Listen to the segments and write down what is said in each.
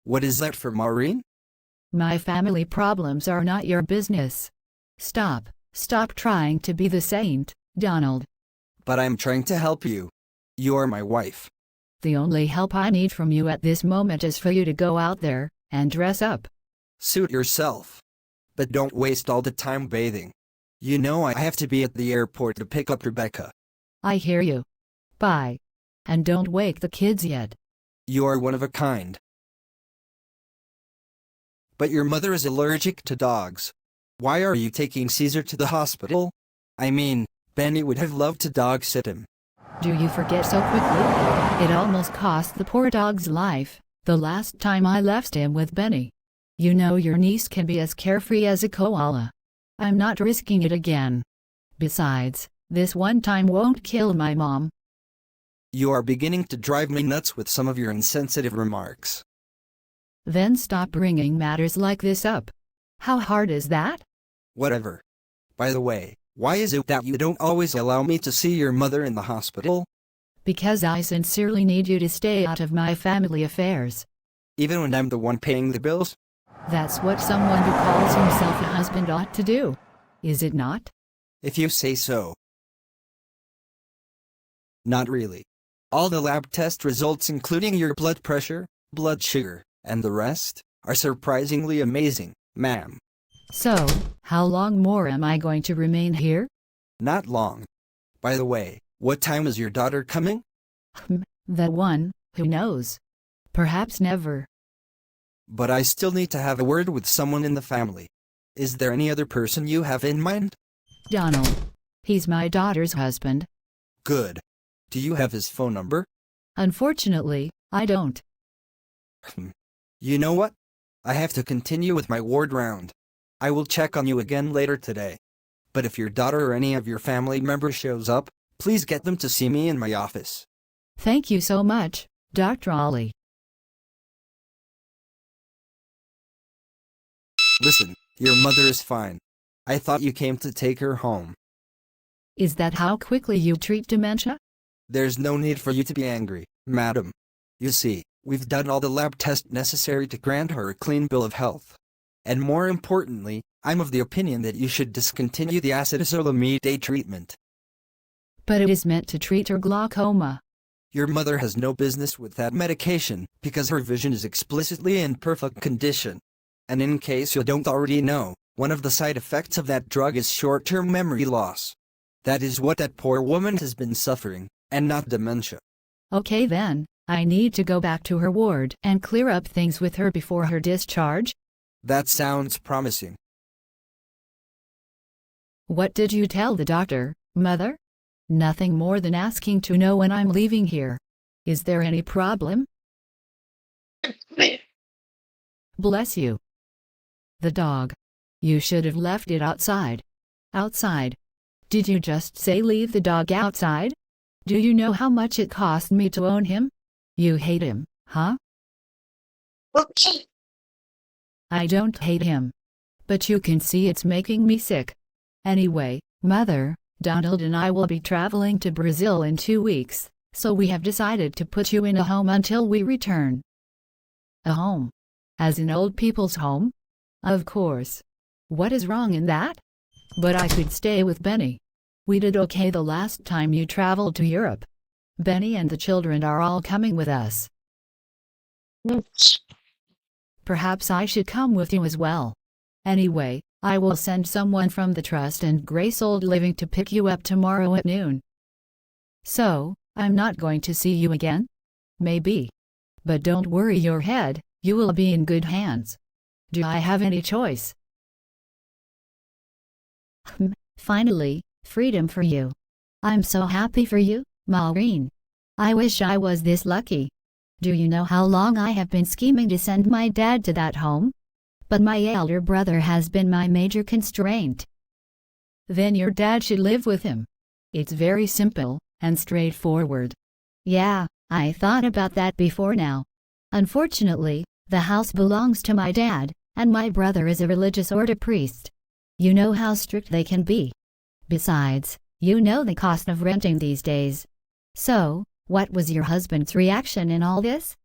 What is that for, Maureen? My family problems are not your business. Stop trying to be the saint, Donald. But I'm trying to help you. You are my wife. The only help I need from you at this moment is for you to go out there and dress up. Suit yourself. But don't waste all the time bathing. You know I have to be at the airport to pick up Rebecca. I hear you. Bye. And don't wake the kids yet. You are one of a kind. But your mother is allergic to dogs. Why are you taking Caesar to the hospital? I mean, Benny would have loved to dog sit him. Do you forget so quickly? It almost cost the poor dog's life the last time I left him with Benny. You know your niece can be as carefree as a koala. I'm not risking it again. Besides, this one time won't kill my mom. You are beginning to drive me nuts with some of your insensitive remarks. Then stop bringing matters like this up. How hard is that? Whatever. By the way, why is it that you don't always allow me to see your mother in the hospital? Because I sincerely need you to stay out of my family affairs. Even when I'm the one paying the bills? That's what someone who calls himself a husband ought to do. Is it not? If you say so. Not really. All the lab test results, including your blood pressure, blood sugar, and the rest, are surprisingly amazing, ma'am. So, how long more am I going to remain here? Not long. By the way, what time is your daughter coming? The one, who knows? Perhaps never. But I still need to have a word with someone in the family. Is there any other person you have in mind? Donald. He's my daughter's husband. Good. Do you have his phone number? Unfortunately, I don't. You know what? I have to continue with my ward round. I will check on you again later today. But if your daughter or any of your family members shows up, please get them to see me in my office. Thank you so much, Dr. Ollie. Listen, your mother is fine. I thought you came to take her home. Is that how quickly you treat dementia? There's no need for you to be angry, madam. You see, we've done all the lab tests necessary to grant her a clean bill of health. And more importantly, I'm of the opinion that you should discontinue the acetazolamide treatment. But it is meant to treat her glaucoma. Your mother has no business with that medication, because her vision is explicitly in perfect condition. And in case you don't already know, one of the side effects of that drug is short-term memory loss. That is what that poor woman has been suffering, and not dementia. Okay then, I need to go back to her ward and clear up things with her before her discharge. That sounds promising. What did you tell the doctor, Mother? Nothing more than asking to know when I'm leaving here. Is there any problem? Bless you. The dog. You should have left it outside. Outside. Did you just say leave the dog outside? Do you know how much it cost me to own him? You hate him, huh? Okay. I don't hate him. But you can see it's making me sick. Anyway, Mother, Donald and I will be traveling to Brazil in 2 weeks, so we have decided to put you in a home until we return. A home? As in old people's home? Of course. What is wrong in that? But I could stay with Benny. We did okay the last time you traveled to Europe. Benny and the children are all coming with us. Perhaps I should come with you as well. Anyway, I will send someone from the Trust and Grace Old Living to pick you up tomorrow at noon. So, I'm not going to see you again? Maybe. But don't worry your head, you will be in good hands. Do I have any choice? Finally, freedom for you. I'm so happy for you, Maureen. I wish I was this lucky. Do you know how long I have been scheming to send my dad to that home? But my elder brother has been my major constraint. Then your dad should live with him. It's very simple and straightforward. Yeah, I thought about that before now. Unfortunately, the house belongs to my dad, and my brother is a religious order priest. You know how strict they can be. Besides, you know the cost of renting these days. So, what was your husband's reaction in all this?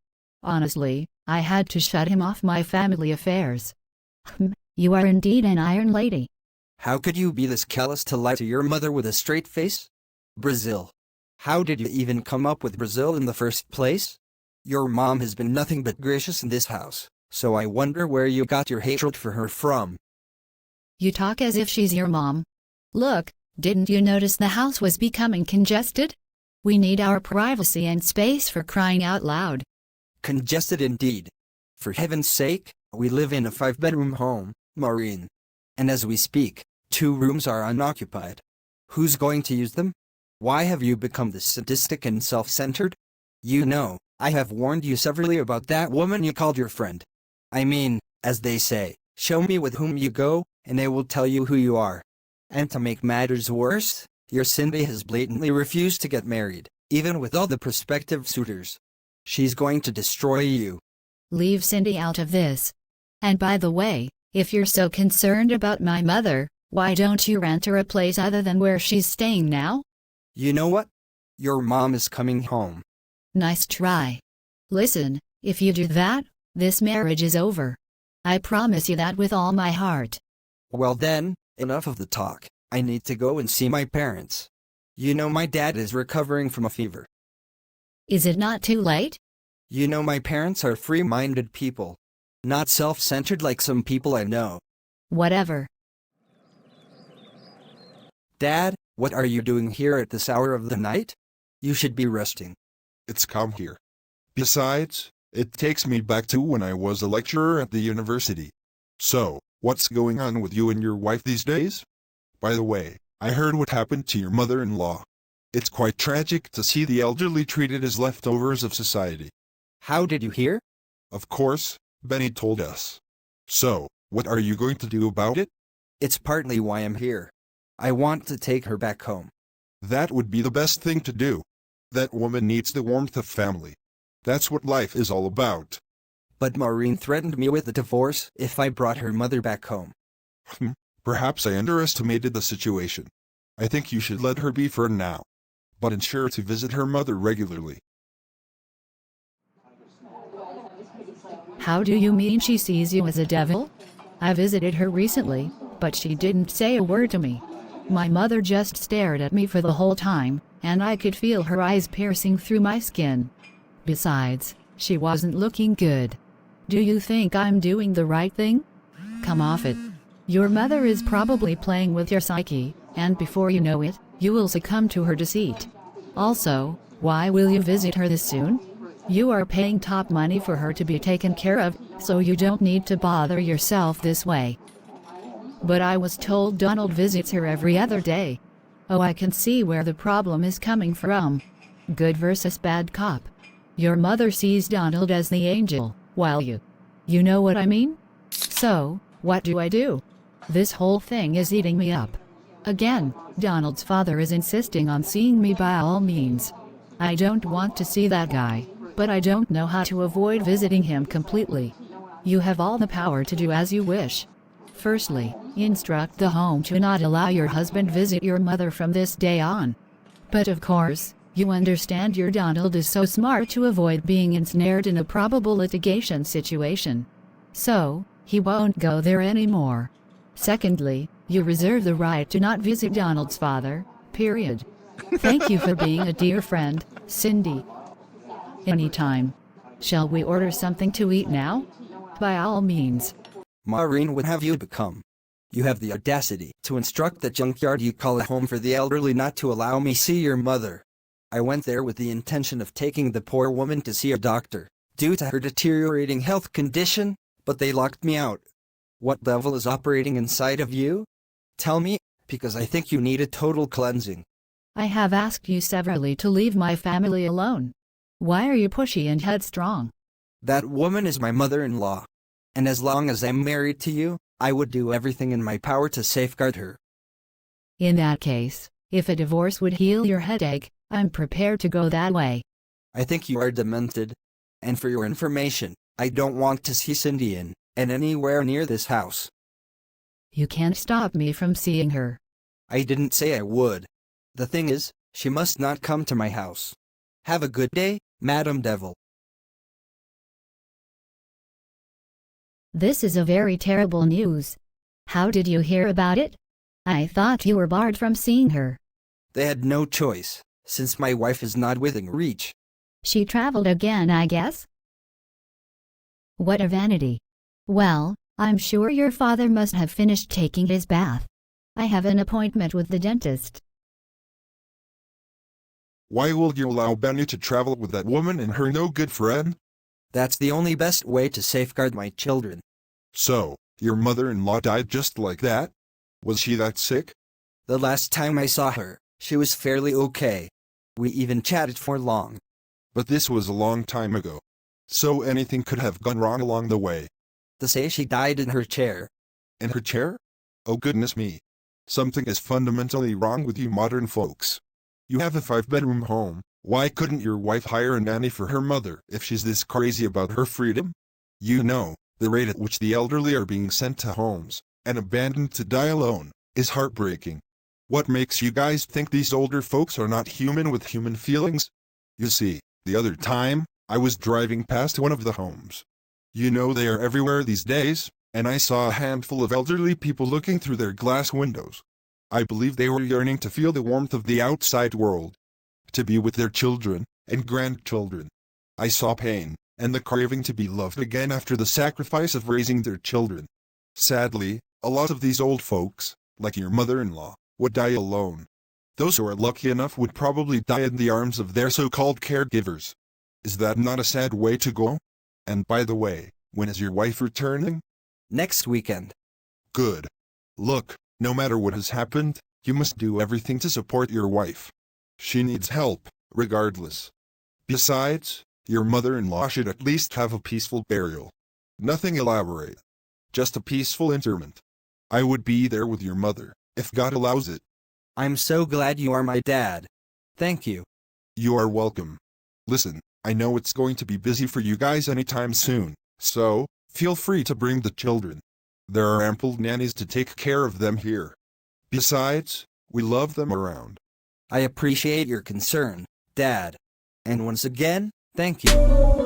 Honestly, I had to shut him off my family affairs. You are indeed an iron lady. How could you be this callous to lie to your mother with a straight face? Brazil. How did you even come up with Brazil in the first place? Your mom has been nothing but gracious in this house, so I wonder where you got your hatred for her from. You talk as if she's your mom. Look, didn't you notice the house was becoming congested? We need our privacy and space, for crying out loud. Congested indeed. For heaven's sake, we live in a 5-bedroom home, Maureen. And as we speak, 2 rooms are unoccupied. Who's going to use them? Why have you become this sadistic and self-centered? You know, I have warned you severally about that woman you called your friend. I mean, as they say, show me with whom you go, and I will tell you who you are. And to make matters worse, your Cindy has blatantly refused to get married, even with all the prospective suitors. She's going to destroy you. Leave Cindy out of this. And by the way, if you're so concerned about my mother, why don't you rent her a place other than where she's staying now? You know what? Your mom is coming home. Nice try. Listen, if you do that, this marriage is over. I promise you that with all my heart. Well then, enough of the talk. I need to go and see my parents. You know my dad is recovering from a fever. Is it not too late? You know my parents are free-minded people. Not self-centered like some people I know. Whatever. Dad, what are you doing here at this hour of the night? You should be resting. It's calm here. Besides, it takes me back to when I was a lecturer at the university. So, what's going on with you and your wife these days? By the way, I heard what happened to your mother-in-law. It's quite tragic to see the elderly treated as leftovers of society. How did you hear? Of course, Benny told us. So, what are you going to do about it? It's partly why I'm here. I want to take her back home. That would be the best thing to do. That woman needs the warmth of family. That's what life is all about. But Maureen threatened me with a divorce if I brought her mother back home. Perhaps I underestimated the situation. I think you should let her be for now. But ensure to visit her mother regularly. How do you mean she sees you as a devil? I visited her recently, but she didn't say a word to me. My mother just stared at me for the whole time, and I could feel her eyes piercing through my skin. Besides, she wasn't looking good. Do you think I'm doing the right thing? Come off it. Your mother is probably playing with your psyche, and before you know it, you will succumb to her deceit. Also, why will you visit her this soon? You are paying top money for her to be taken care of, so you don't need to bother yourself this way. But I was told Donald visits her every other day. Oh, I can see where the problem is coming from. Good versus bad cop. Your mother sees Donald as the angel, while you know what I mean? So, what do I do? This whole thing is eating me up. Again, Donald's father is insisting on seeing me by all means. I don't want to see that guy, but I don't know how to avoid visiting him completely. You have all the power to do as you wish. Firstly, instruct the home to not allow your husband visit your mother from this day on. But of course, you understand your Donald is so smart to avoid being ensnared in a probable litigation situation. So, he won't go there anymore. Secondly, you reserve the right to not visit Donald's father, period. Thank you for being a dear friend, Cindy. Anytime. Shall we order something to eat now? By all means. Maureen, what have you become? You have the audacity to instruct the junkyard you call a home for the elderly not to allow me see your mother. I went there with the intention of taking the poor woman to see a doctor, due to her deteriorating health condition, but they locked me out. What devil is operating inside of you? Tell me, because I think you need a total cleansing. I have asked you severally to leave my family alone. Why are you pushy and headstrong? That woman is my mother-in-law. And as long as I'm married to you, I would do everything in my power to safeguard her. In that case, if a divorce would heal your headache, I'm prepared to go that way. I think you are demented. And for your information, I don't want to see Cindy in, and anywhere near this house. You can't stop me from seeing her. I didn't say I would. The thing is, she must not come to my house. Have a good day, Madam Devil. This is a very terrible news. How did you hear about it? I thought you were barred from seeing her. They had no choice, since my wife is not within reach. She traveled again, I guess? What a vanity. Well, I'm sure your father must have finished taking his bath. I have an appointment with the dentist. Why will you allow Benny to travel with that woman and her no-good friend? That's the only best way to safeguard my children. So, your mother-in-law died just like that? Was she that sick? The last time I saw her, she was fairly okay. We even chatted for long. But this was a long time ago. So anything could have gone wrong along the way. They say she died in her chair. In her chair? Oh goodness me. Something is fundamentally wrong with you modern folks. You have a 5-bedroom home. Why couldn't your wife hire a nanny for her mother if she's this crazy about her freedom? You know, the rate at which the elderly are being sent to homes and abandoned to die alone is heartbreaking. What makes you guys think these older folks are not human with human feelings? You see, the other time, I was driving past one of the homes. You know they are everywhere these days, and I saw a handful of elderly people looking through their glass windows. I believe they were yearning to feel the warmth of the outside world, to be with their children and grandchildren. I saw pain and the craving to be loved again after the sacrifice of raising their children. Sadly, a lot of these old folks, like your mother-in-law, would die alone. Those who are lucky enough would probably die in the arms of their so-called caregivers. Is that not a sad way to go? And by the way, when is your wife returning? Next weekend. Good. Look, no matter what has happened, you must do everything to support your wife. She needs help, regardless. Besides, your mother-in-law should at least have a peaceful burial. Nothing elaborate. Just a peaceful interment. I would be there with your mother, if God allows it. I'm so glad you are my dad. Thank you. You are welcome. Listen, I know it's going to be busy for you guys anytime soon, so, feel free to bring the children. There are ample nannies to take care of them here. Besides, we love them around. I appreciate your concern, Dad. And once again, thank you.